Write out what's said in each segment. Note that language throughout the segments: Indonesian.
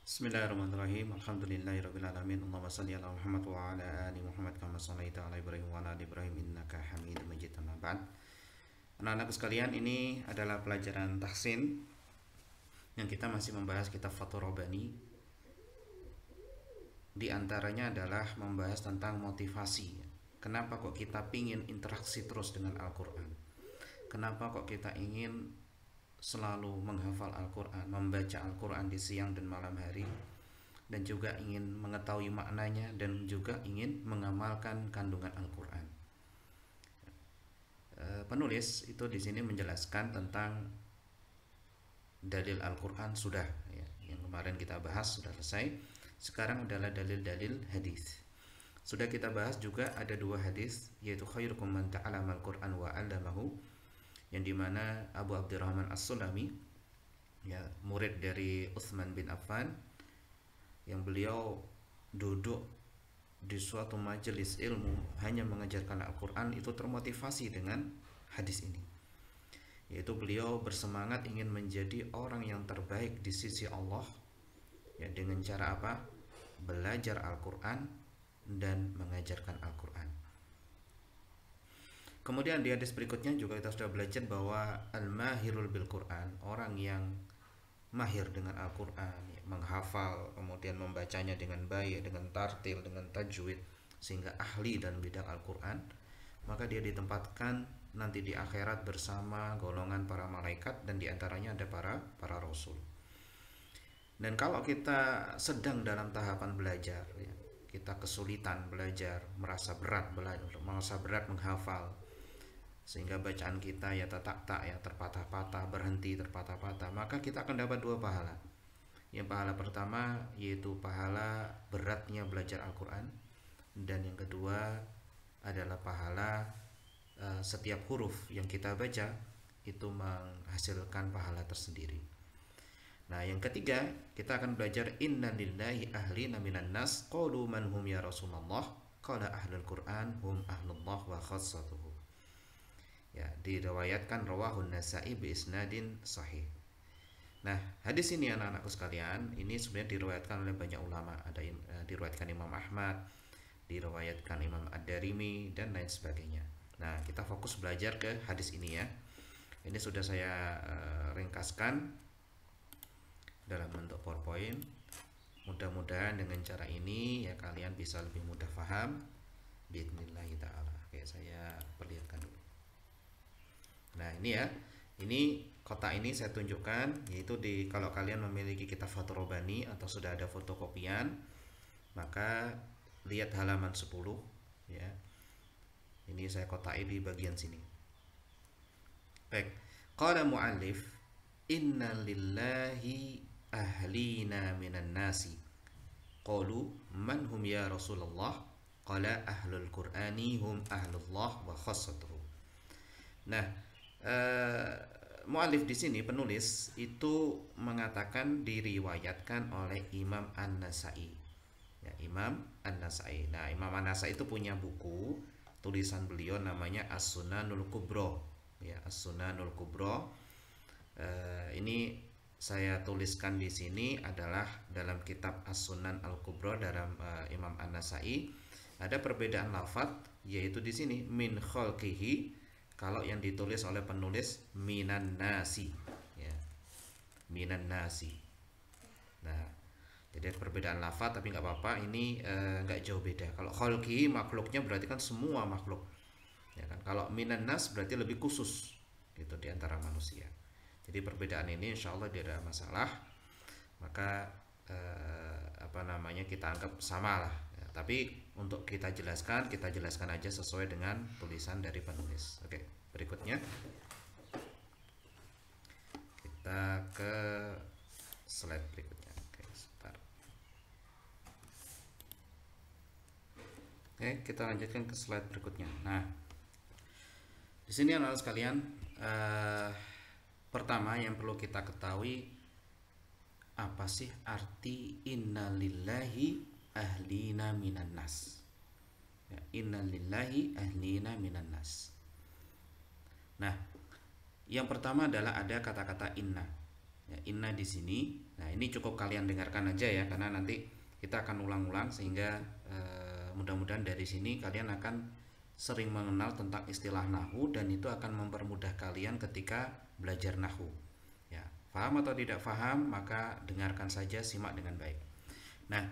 Bismillahirrahmanirrahim. Alhamdulillahirabbil alamin. Allahumma shalli ala Muhammad wa ala ali Muhammad kama shallaita ala Ibrahim wa ala ali Ibrahim innaka Hamidum Majid. Amma ba'd. Anak-anakku sekalian, ini adalah pelajaran tahsin yang kita masih membahas kitab Fathur Rabbani. Di antaranya adalah membahas tentang motivasi. Kenapa kok kita pingin interaksi terus dengan Al-Quran? Kenapa kok kita ingin selalu menghafal Al-Quran, membaca Al-Quran di siang dan malam hari, dan juga ingin mengetahui maknanya, dan juga ingin mengamalkan kandungan Al-Quran. Penulis itu di sini menjelaskan tentang dalil Al-Quran sudah, ya, yang kemarin kita bahas sudah selesai. Sekarang adalah dalil-dalil hadis. Sudah kita bahas juga ada dua hadis, yaitu khairukum man ta'allama al-Quran wa 'allamahu, yang dimana Abu Abdurrahman As-Sulami, ya, murid dari Utsman bin Affan, yang beliau duduk di suatu majelis ilmu hanya mengajarkan Al-Quran, itu termotivasi dengan hadis ini, yaitu beliau bersemangat ingin menjadi orang yang terbaik di sisi Allah, ya, dengan cara apa? Belajar Al-Quran dan mengajarkan Al-Quran. Kemudian di hadis berikutnya juga kita sudah belajar bahwa al-mahirul bil Quran, orang yang mahir dengan Al-Quran, ya, menghafal, kemudian membacanya dengan baik, dengan tartil, dengan tajwid, sehingga ahli dalam bidang Al-Quran, maka dia ditempatkan nanti di akhirat bersama golongan para malaikat, dan diantaranya ada para rasul. Dan kalau kita sedang dalam tahapan belajar, ya, kita kesulitan belajar, merasa berat menghafal, sehingga bacaan kita ya tak ya terpatah-patah, berhenti terpatah-patah, maka kita akan dapat dua pahala. Yang pahala pertama yaitu pahala beratnya belajar Al-Quran, dan yang kedua adalah pahala setiap huruf yang kita baca itu menghasilkan pahala tersendiri. Nah, yang ketiga kita akan belajar inna lillahi ahlina minan nas qalu man hum ya Rasulullah qala ahlul Quran hum ahlullah wa khassatuhu. Ya, diriwayatkan rawahun Nasa'i bi isnadin sahih. Nah, hadis ini anak-anakku sekalian, ini sebenarnya diriwayatkan oleh banyak ulama. Ada diriwayatkan Imam Ahmad, diriwayatkan Imam Ad-Darimi, dan lain sebagainya. Nah, kita fokus belajar ke hadis ini ya. Ini sudah saya ringkaskan dalam bentuk PowerPoint. Mudah-mudahan dengan cara ini ya kalian bisa lebih mudah paham. Bismillahirrahmanirrahim ta'ala. Oke, saya perlihatkan dulu. Nah, ini ya. Ini kotak ini saya tunjukkan, yaitu kalau kalian memiliki kitab Fathur Rabbani atau sudah ada fotokopian, maka lihat halaman 10 ya. Ini saya kotai di bagian sini. Baik. Qala mu'allif inna lillahi ahlina minan nasi qalu man hum ya Rasulullah qala ahlul Qur'ani hum ahlullah wa khassatuhu. Nah, mu'alif di sini penulis itu mengatakan diriwayatkan oleh Imam An-Nasa'i. Ya, Imam An-Nasa'i. Nah, Imam An-Nasa'i itu punya buku tulisan beliau namanya As-Sunanul Kubra. Ya, As-Sunanul Kubra. Ini saya tuliskan di sini adalah dalam kitab As-Sunan Al-Kubra dalam Imam An-Nasa'i. Ada perbedaan lafaz, yaitu di sini min khalqihi. Kalau yang ditulis oleh penulis minan nasi, ya, minan nasi. Nah, jadi perbedaan lafaz, tapi nggak apa-apa. Ini nggak jauh beda. Kalau khalqi makhluknya berarti kan semua makhluk, ya kan. Kalau minan nas berarti lebih khusus, gitu, di antara manusia. Jadi perbedaan ini insya Allah tidak ada masalah. Maka kita anggap sama lah. Ya, tapi untuk kita jelaskan aja sesuai dengan tulisan dari penulis. Oke, berikutnya kita ke slide berikutnya. Oke, sebentar. Oke, kita lanjutkan ke slide berikutnya. Nah, di sini anak-anak sekalian, pertama yang perlu kita ketahui, apa sih arti innalillahi ahlina minan nas? Ya, innalillahi ahlina minan nas. Nah, yang pertama adalah ada kata-kata inna. Ya, inna di sini. Nah, ini cukup kalian dengarkan aja ya, karena nanti kita akan ulang-ulang sehingga mudah-mudahan dari sini kalian akan sering mengenal tentang istilah nahu, dan itu akan mempermudah kalian ketika belajar nahu. Ya, paham atau tidak paham, maka dengarkan saja, simak dengan baik. Nah,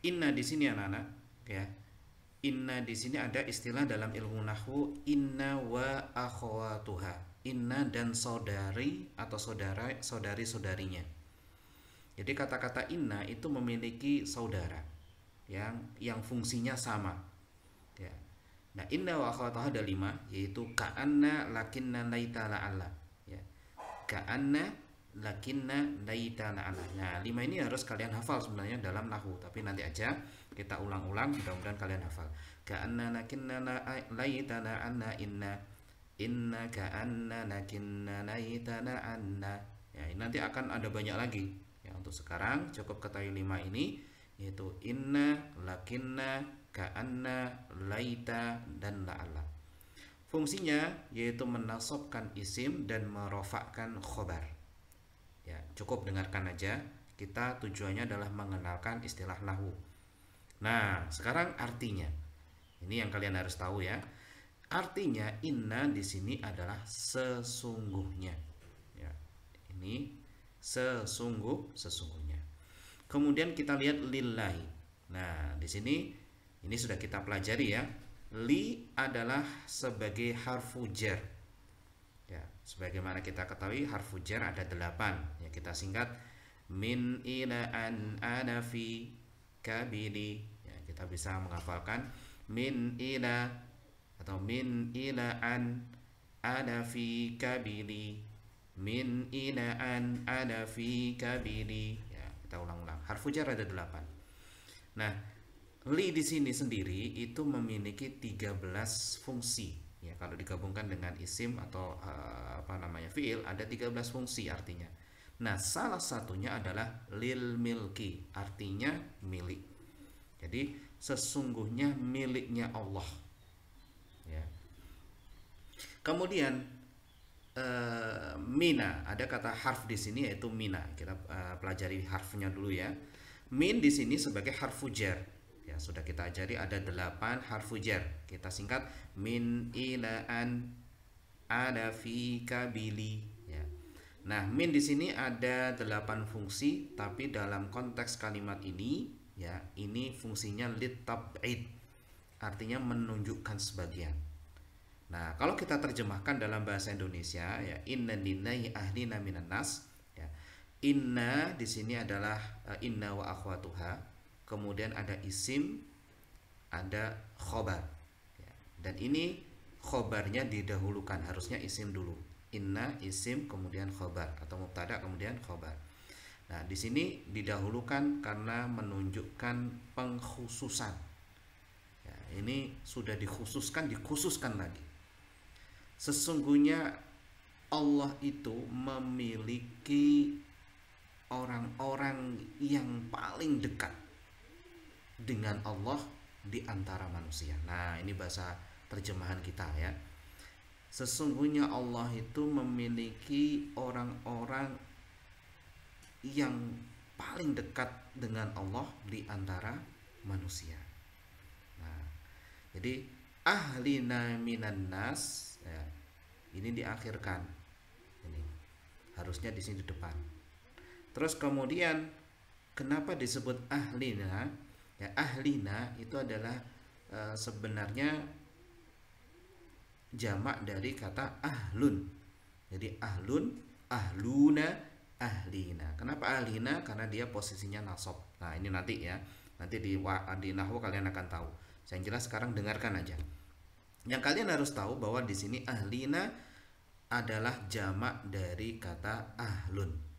inna di sini anak-anak ya. Inna di sini ada istilah dalam ilmu nahwu, inna wa akhwatuha. Inna dan saudari atau saudari-saudarinya. Jadi kata-kata inna itu memiliki saudara yang fungsinya sama. Ya. Nah, inna wa akhwatuha ada 5, yaitu ka'anna, lakinna, laita, la'alla. Ya. Ka'anna, lakinna, laita, la'alla. Nah, 5 ini harus kalian hafal sebenarnya dalam nahwu, tapi nanti aja kita ulang-ulang, mudah-mudahan kalian hafal. Ka'anna, lakinna, laita, la'alla, inna ka'anna, lakinna, laita, la'alla. Ya, nanti akan ada banyak lagi. Ya, untuk sekarang cukup ketahui 5 ini, yaitu inna, lakinna, ka'anna, laita, dan la'alla. Fungsinya yaitu menasabkan isim dan merofakkan khobar. Ya, cukup dengarkan aja. Kita tujuannya adalah mengenalkan istilah nahwu. Nah, sekarang artinya. Ini yang kalian harus tahu ya. Artinya inna di sini adalah sesungguhnya. Ya, ini sesungguhnya. Kemudian kita lihat lillahi. Nah, di sini ini sudah kita pelajari ya. Li adalah sebagai harfu jar. Ya, sebagaimana kita ketahui harfu jar ada 8. Ya, kita singkat min ila an ana fi kabili. Ya, kita bisa menghafalkan min ila atau min ila an ana fi kabili. Min ila an ana fi kabili. Ya, kita ulang-ulang. Harfu jar ada 8. Nah, li di sini sendiri itu memiliki 13 fungsi. Ya, kalau digabungkan dengan isim atau fiil ada 13 fungsi artinya. Nah, salah satunya adalah lil milki, artinya milik. Jadi sesungguhnya miliknya Allah. Ya. Kemudian mina, ada kata harf di sini yaitu mina. Kita pelajari harfnya dulu ya. Min di sini sebagai harfu jar. Ya, sudah kita ajari ada 8 harfu jar. Kita singkat min ila an ada fi kabili. Ya. Nah, min di sini ada 8 fungsi, tapi dalam konteks kalimat ini ya, ini fungsinya litab'id. Artinya menunjukkan sebagian. Nah, kalau kita terjemahkan dalam bahasa Indonesia ya, inna lillahi ahlina minan nas ya. Inna di sini adalah inna wa akhwatuha. Kemudian ada isim, ada khobar. Ya. Dan ini khobarnya didahulukan, harusnya isim dulu. Inna isim kemudian khobar atau mubtada kemudian khobar. Nah, di sini didahulukan karena menunjukkan pengkhususan. Ya, ini sudah dikhususkan lagi. Sesungguhnya Allah itu memiliki orang-orang yang paling dekat dengan Allah di antara manusia. Nah, ini bahasa terjemahan kita ya. Sesungguhnya Allah itu memiliki orang-orang yang paling dekat dengan Allah di antara manusia. Nah, jadi ahlina minan nas ya, ini diakhirkan. Ini harusnya di sini di depan. Terus kemudian kenapa disebut ahlina? Ya, ahlina itu adalah sebenarnya jamak dari kata ahlun. Jadi ahlun, ahluna, ahlina. Kenapa ahlina? Karena dia posisinya nasab. Nah, ini nanti ya. Nanti di nahwu kalian akan tahu. Yang jelas sekarang dengarkan aja. Yang kalian harus tahu bahwa di sini ahlina adalah jamak dari kata ahlun.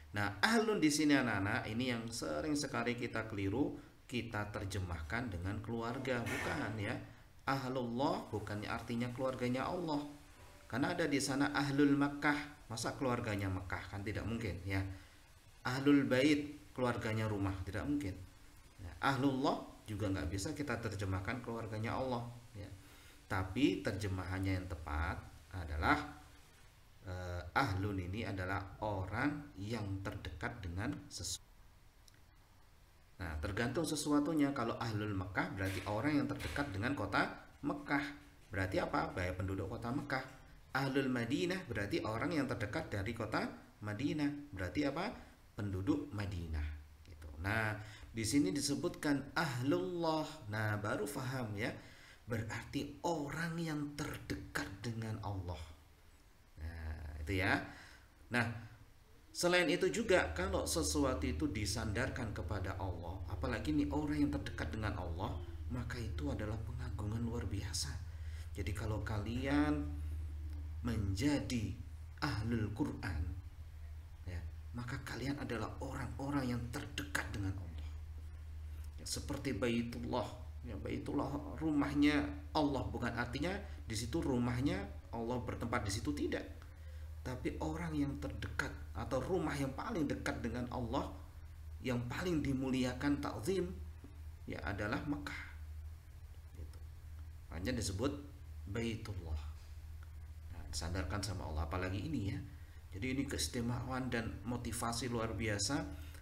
Nah, ahlun di sini anak-anak, ini yang sering sekali kita keliru, kita terjemahkan dengan keluarga, bukan ya. Ahlullah bukannya artinya keluarganya Allah. Karena ada di sana ahlul Makkah, masa keluarganya Mekah, kan tidak mungkin ya. Ahlul bait, keluarganya rumah, tidak mungkin. Ya, ahlullah juga nggak bisa kita terjemahkan keluarganya Allah ya. Tapi terjemahannya yang tepat adalah ahlun ini adalah orang yang terdekat dengan sesuatu. Nah, tergantung sesuatunya. Kalau ahlul Mekah berarti orang yang terdekat dengan kota Mekah. Berarti apa? Banyak penduduk kota Mekah. Ahlul Madinah berarti orang yang terdekat dari kota Madinah. Berarti apa? Penduduk Madinah. Gitu. Nah, di sini disebutkan ahlullah. Nah, baru faham ya. Berarti orang yang terdekat dengan Allah. Nah, itu ya. Nah, selain itu juga kalau sesuatu itu disandarkan kepada Allah, apalagi nih orang yang terdekat dengan Allah, maka itu adalah pengagungan luar biasa. Jadi kalau kalian menjadi ahlul Quran, ya, maka kalian adalah orang-orang yang terdekat dengan Allah. Ya, seperti Baitullah, ya, Baitullah rumahnya Allah, bukan artinya di situ rumahnya Allah bertempat di situ, tidak. Tapi orang yang terdekat atau rumah yang paling dekat dengan Allah, yang paling dimuliakan ta'zim, ya adalah Mekah. Gitu. Hanya disebut Baitullah. Nah, disandarkan sama Allah, apalagi ini ya. Jadi ini keistimewaan dan motivasi luar biasa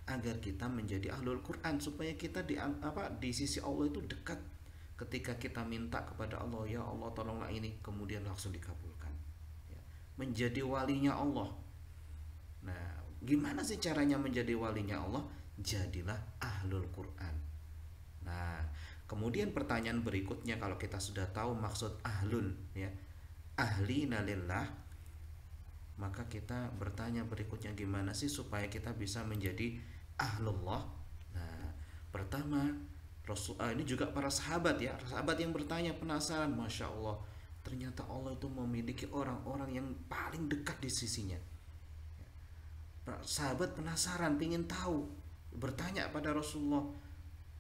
agar kita menjadi ahlul Quran, supaya kita di sisi Allah itu dekat. Ketika kita minta kepada Allah, ya Allah tolonglah ini, kemudian langsung dikabulkan. Menjadi walinya Allah. Nah, gimana sih caranya menjadi walinya Allah? Jadilah ahlul Quran. Nah, kemudian pertanyaan berikutnya, kalau kita sudah tahu maksud ahlun, ya, ahlina lillah, maka kita bertanya berikutnya, gimana sih supaya kita bisa menjadi ahlullah? Nah, pertama, ini juga para sahabat ya, sahabat yang bertanya, penasaran, Masya Allah, ternyata Allah itu memiliki orang-orang yang paling dekat di sisinya. Sahabat penasaran, ingin tahu, bertanya pada Rasulullah.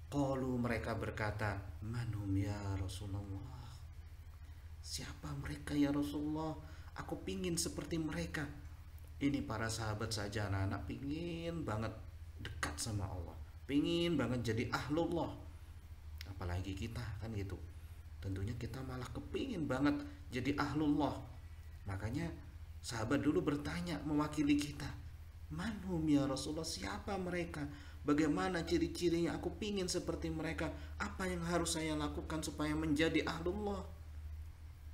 Qalu, mereka berkata, manhum ya Rasulullah, siapa mereka ya Rasulullah, aku pingin seperti mereka. Ini para sahabat saja, anak-anak pingin banget dekat sama Allah, pingin banget jadi ahlullah, apalagi kita kan gitu. Tentunya kita malah kepingin banget jadi ahlullah. Makanya sahabat dulu bertanya mewakili kita, manhum ya Rasulullah, siapa mereka, bagaimana ciri-cirinya, aku pingin seperti mereka, apa yang harus saya lakukan supaya menjadi ahlullah?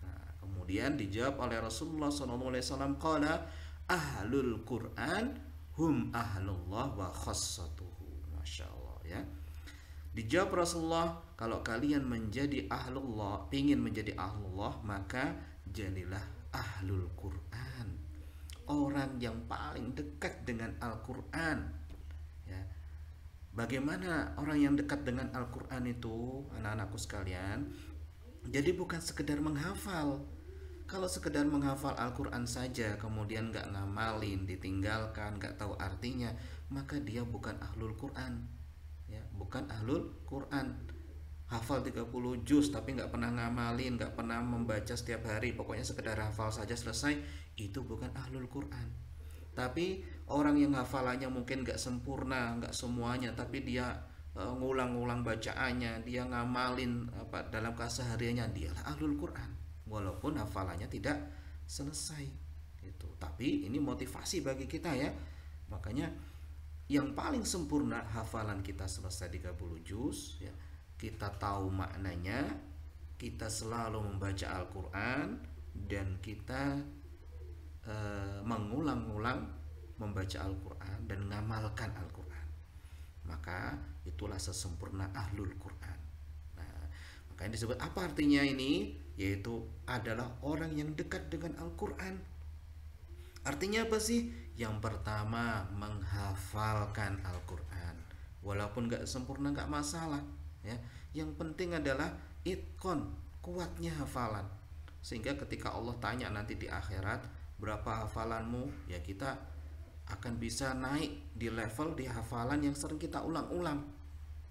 Nah, kemudian dijawab oleh Rasulullah SAW, qala ahlul Quran hum ahlullah wa khassatuhu. Masya Allah ya. Dijawab Rasulullah, kalau kalian menjadi ahlullah, ingin menjadi ahlullah, maka jadilah ahlul Quran, orang yang paling dekat dengan Al-Quran. Ya. Bagaimana orang yang dekat dengan Al-Quran itu, anak-anakku sekalian? Jadi bukan sekedar menghafal. Kalau sekedar menghafal Al-Quran saja, kemudian gak ngamalin, ditinggalkan, gak tahu artinya, maka dia bukan ahlul Quran. Ya, bukan ahlul Quran. Hafal 30 juz tapi nggak pernah ngamalin, nggak pernah membaca setiap hari, pokoknya sekedar hafal saja selesai, itu bukan ahlul Quran. Tapi orang yang hafalannya mungkin nggak sempurna, nggak semuanya, tapi dia ngulang-ngulang bacaannya, dia ngamalin dalam kesehariannya, dialah ahlul Quran, walaupun hafalannya tidak selesai. Itu. Tapi ini motivasi bagi kita ya. Makanya yang paling sempurna, hafalan kita selesai 30 juz ya. Kita tahu maknanya, kita selalu membaca Al-Quran, dan kita mengulang-ulang membaca Al-Quran dan mengamalkan Al-Quran. Maka itulah sesempurna ahlul Quran. Nah, makanya disebut, apa artinya ini? Yaitu adalah orang yang dekat dengan Al-Quran. Artinya apa sih? Yang pertama, menghafalkan Al-Quran. Walaupun gak sempurna gak masalah ya. Yang penting adalah itqon, kuatnya hafalan. Sehingga ketika Allah tanya nanti di akhirat, berapa hafalanmu? Ya kita akan bisa naik di level di hafalan yang sering kita ulang-ulang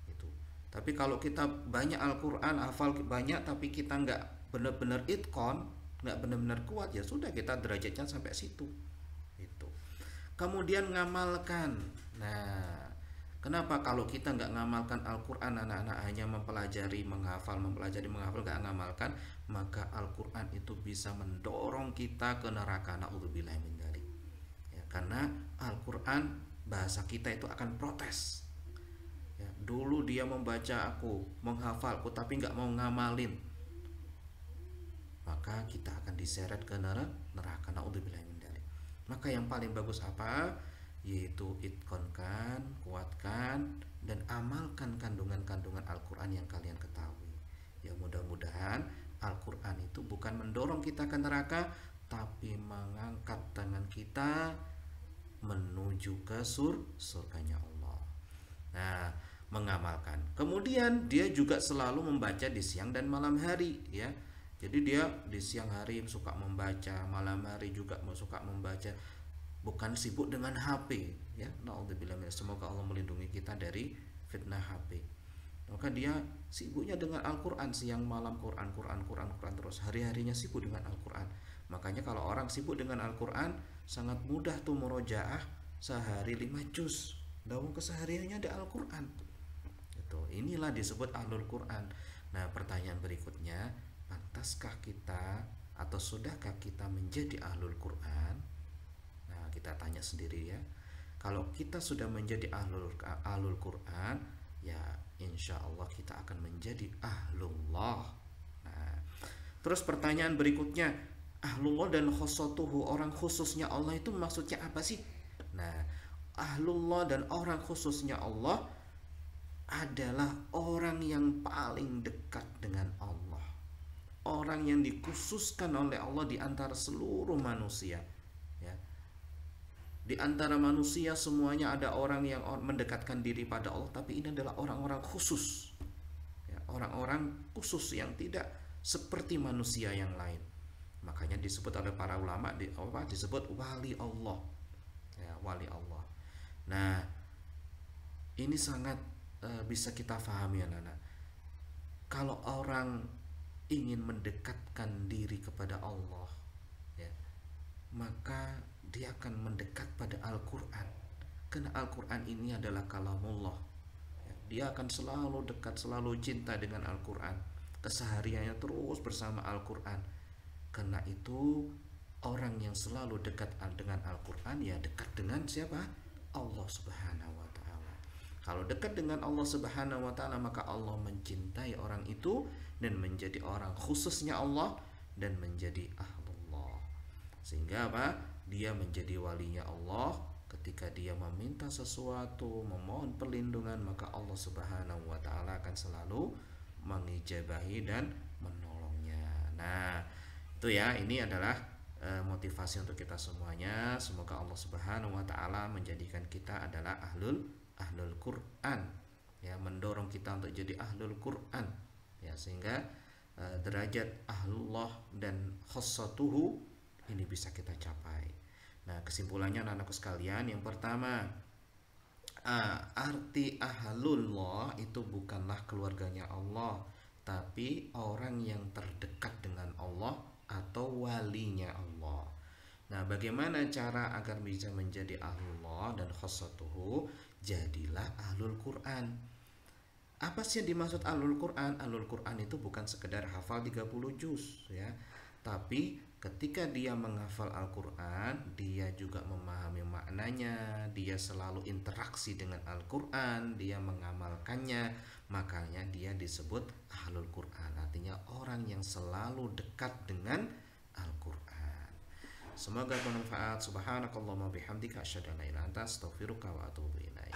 gitu. Tapi kalau kita banyak Al-Quran, hafal banyak, tapi kita nggak benar-benar itqon, nggak benar-benar kuat, ya sudah, kita derajatnya sampai situ itu. Kemudian ngamalkan. Nah, kenapa kalau kita nggak ngamalkan Al-Quran, anak-anak hanya mempelajari, menghafal, nggak ngamalkan, maka Al-Quran itu bisa mendorong kita ke neraka. Na'udzubillah min dzalik. Karena Al-Quran bahasa kita itu akan protes. Ya, dulu dia membaca aku, menghafalku, tapi nggak mau ngamalin, maka kita akan diseret ke neraka. Naudzubillah min dzalik. Maka yang paling bagus apa? Yaitu itqonkan, kuatkan, dan amalkan kandungan-kandungan Al-Quran yang kalian ketahui. Ya, mudah-mudahan Al-Quran itu bukan mendorong kita ke neraka, tapi mengangkat tangan kita menuju ke surganya Allah. Nah, mengamalkan. Kemudian dia juga selalu membaca di siang dan malam hari, ya. Jadi dia di siang hari suka membaca, malam hari juga suka membaca, bukan sibuk dengan HP, ya. Naudzubillah, semoga Allah melindungi kita dari fitnah HP. Maka dia sibuknya dengan Al-Quran, siang malam Quran terus, hari-harinya sibuk dengan Al-Quran. Makanya kalau orang sibuk dengan Al-Quran, sangat mudah tuh murojaah sehari 5 juz. Dalam kesehariannya ada Al-Quran. Inilah disebut Ahlul Quran. Nah, pertanyaan berikutnya, pantaskah kita atau sudahkah kita menjadi Ahlul Quran? Nah, kita tanya sendiri ya. Kalau kita sudah menjadi Ahlul Quran, ya insya Allah kita akan menjadi Ahlullah. Nah, terus pertanyaan berikutnya, Ahlullah dan khosotuhu, orang khususnya Allah itu maksudnya apa sih? Nah, Ahlullah dan orang khususnya Allah adalah orang yang paling dekat dengan Allah, orang yang dikhususkan oleh Allah di antara seluruh manusia, ya. Di antara manusia semuanya ada orang yang mendekatkan diri pada Allah, tapi ini adalah orang-orang khusus, ya, orang-orang khusus yang tidak seperti manusia yang lain. Makanya disebut oleh para ulama disebut wali Allah, ya, wali Allah. Nah, ini sangat bisa kita pahami, anak-anak. Kalau orang ingin mendekatkan diri kepada Allah, ya, maka dia akan mendekat pada Al-Quran. Karena Al-Quran ini adalah kalamullah, ya, dia akan selalu dekat, selalu cinta dengan Al-Quran, kesehariannya terus bersama Al-Quran. Karena itu orang yang selalu dekat dengan Al-Quran, ya dekat dengan siapa? Allah Subhanahu wa ta'ala. Kalau dekat dengan Allah Subhanahu wa ta'ala, maka Allah mencintai orang itu dan menjadi orang khususnya Allah dan menjadi ahlullah. Sehingga apa? Dia menjadi walinya Allah. Ketika dia meminta sesuatu, memohon perlindungan, maka Allah Subhanahu wa ta'ala akan selalu mengijabahi dan menolongnya. Nah, itu ya, ini adalah motivasi untuk kita semuanya. Semoga Allah Subhanahu wa ta'ala menjadikan kita adalah ahlul Quran, ya, mendorong kita untuk jadi ahlul Quran, ya, sehingga derajat ahlullah dan khassatuhu ini bisa kita capai. Nah, kesimpulannya anak-anakku sekalian, yang pertama, arti ahlullah itu bukanlah keluarganya Allah, tapi orang yang terdekat dengan Allah atau walinya Allah. Nah, bagaimana cara agar bisa menjadi ahlullah dan khassatuhu? Jadilah ahlul Quran. Apa sih yang dimaksud ahlul Quran? Ahlul Quran itu bukan sekedar hafal 30 juz, ya. Tapi ketika dia menghafal Al-Quran, dia juga memahami maknanya, dia selalu interaksi dengan Al-Quran, dia mengamalkannya, makanya dia disebut ahlul Quran. Artinya orang yang selalu dekat dengan Al-Quran. Semoga bermanfaat. Subhanakallahumma bihamdika asyhadu an la ilaha illa anta astaghfiruka wa atubu ilaik.